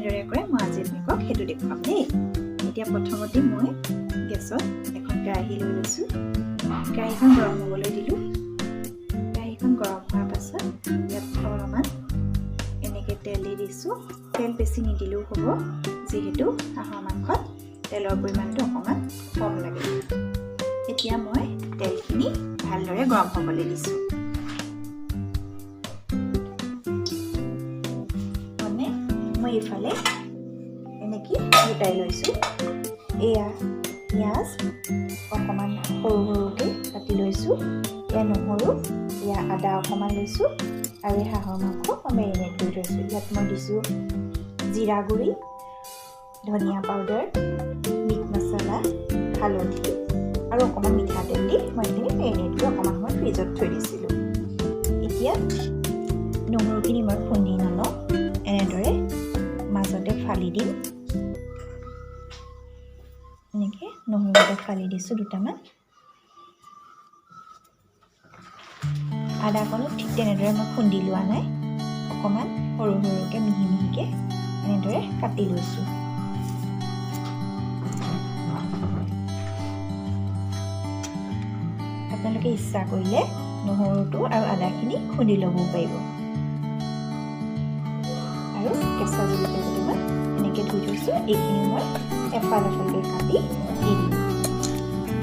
কেনেদৰে কৰে মই আজি আপোনালোকক সেইটো দেখুৱাম দেই। এতিয়া প্ৰথমতে মই গেছত এখন কেৰাহী লৈ লৈছোঁ। কেৰাহীখন গৰম হ'বলৈ দিলোঁ। কেৰাহীখন গৰম হোৱাৰ পাছত ইয়াত অলপমান এনেকৈ তেল দি দিছোঁ। তেল বেছি নিদিলেও হ'ব, যিহেতু হাঁহৰ মাংসত তেলৰ পৰিমাণটো অকণমান কম লাগে। এতিয়া মই তেলখিনি ভালদৰে গৰম হ'বলৈ দিছোঁ। মই এইফালে এনেকৈ গোটাই লৈছোঁ। এয়া পিঁয়াজ অকণমান সৰু সৰুকৈ কাটি লৈছোঁ। এয়া নহৰু, এয়া আদা অকণমান লৈছোঁ আৰু এই হাঁহৰ মাংস মই মেৰিনেট কৰি থৈছোঁ। ইয়াত মই দিছোঁ জিৰা গুড়ি, ধনিয়া পাউডাৰ, মিট মছলা, হালধি আৰু অকণমান মিঠাতেল দি মই এইখিনি মেৰিনেট কৰি অকণমান সময় ফ্ৰিজত থৈ দিছিলোঁ। এতিয়া নহৰুখিনি মই খুন্দি নলওঁ, এনেদৰে মাজতে ফালি দিম। এনেকৈ নহৰুতে ফালি দিছোঁ দুটামান। আদাকণো ঠিক তেনেদৰে মই খুন্দি লোৱা নাই, অকণমান সৰু সৰুকৈ মিহি মিহিকৈ এনেদৰে কাটি লৈছোঁ। আপোনালোকে ইচ্ছা কৰিলে নহৰুটো আৰু আদাখিনি খুন্দি ল'বও পাৰিব। আৰু কেঁচা জলকীয়া কেইটামান এনেকৈ ধুই থৈছোঁ, এইখিনি মই এফাল এফালকৈ কাটি দি দিম।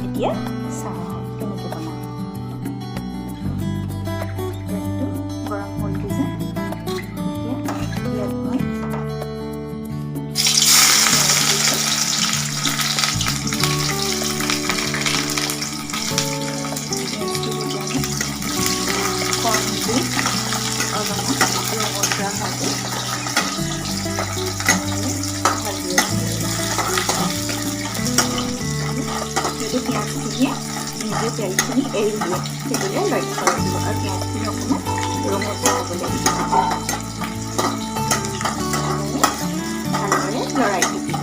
এতিয়া চাওঁ কেনেকৈ বনাম। তেলটো গৰম হৈ গৈছে। এতিয়া ইয়াত মই কম দি অলপমান ৰঙচুৱা ভাজি পিঁয়াজখিনিয়ে নিজে তেলখিনি এৰি দিয়ে, সেইদৰে লক্ষ্য ৰাখিব আৰু পিঁয়াজখিনি অকণমান ৰঙচুৱা হ'ব লাগিব। ভালদৰে লৰাই থাকিব।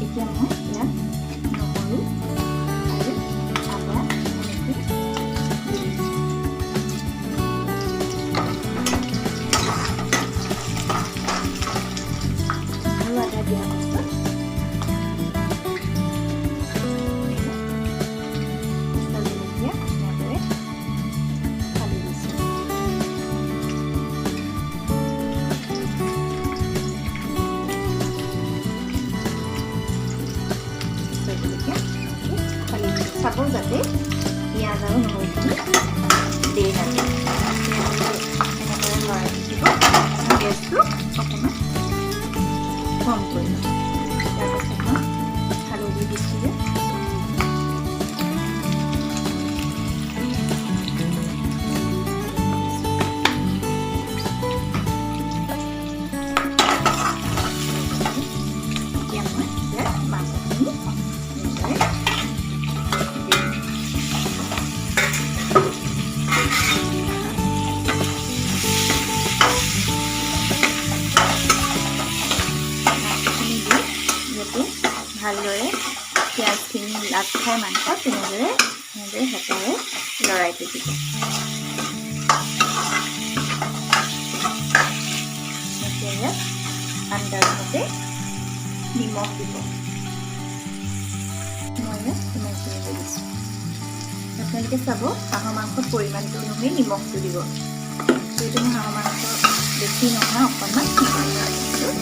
এতিয়া মই ইয়াত নহৰু আৰু আদা এনেকৈ দি দিছোঁ। দিয়াৰ পাছত জলকীয়া এনেদৰে ফালি দিছোঁ। জলকীয়া ফালি দিছোঁ। চাব যাতে পিঁয়াজ আৰু নহৰুখিনি দেই নাযায়। এনেদৰে লৰাই থাকিব। গেছটো অকণমান কম কৰি লওঁ। তাৰপাছত মই হালধি দিছোঁ যে এতিয়া মই ইয়াত মাংসখিনি এনেদৰে ভালদৰে পিঁয়াজখিনি লাগ খাই মাংস তেনেদৰে হেতাৰে লৰাই থাকিব। এতিয়া ইয়াত আন্দাজমতে নিমখ দিব। মই ইয়াত ইমানখিনি দি দিছোঁ। আপোনালোকে চাব হাঁহৰ মাংসৰ পৰিমাণটো অনুসৰি নিমখটো দিব। যিহেতু মই হাঁহৰ মাংস বেছি নহয়, অকণমান দিছোঁ।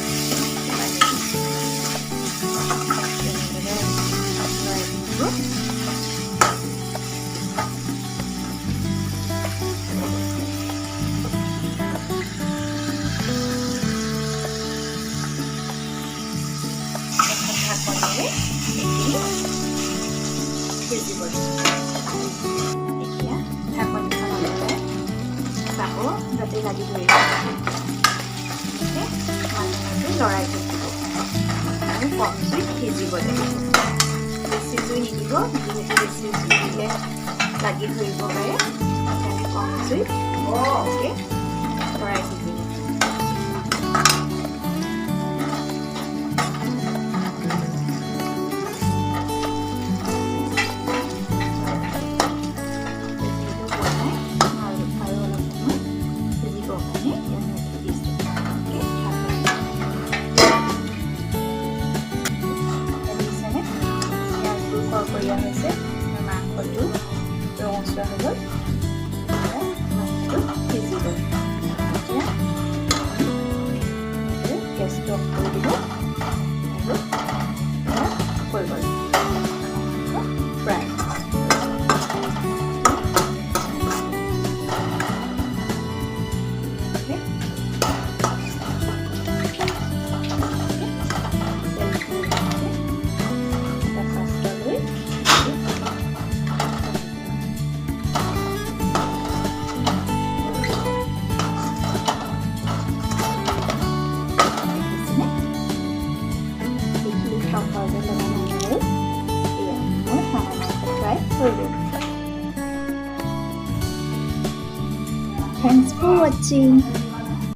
এতিয়া ঢাকনিখন লগাই চাব যাতে লাগি ধৰিব। মাজে লৰাই থাকিব আৰু কম জুইত সিজিব লাগিব। বেছি জুই নিদিব, যিহেতু বেছি জুই দিলে লাগি ধৰিব পাৰে। সেইকাৰণে কম জুইত লৰাই থাকিব। কৰকৰীয়া হৈছে মাংসটো ৰঙচুৱা হৈ গ'ল মাংসটো সিজি গ'ল এতিয়া গেছটো অফ কৰি দিব আৰু হৈ গ'ল ফ্ৰাই Thanks for watching.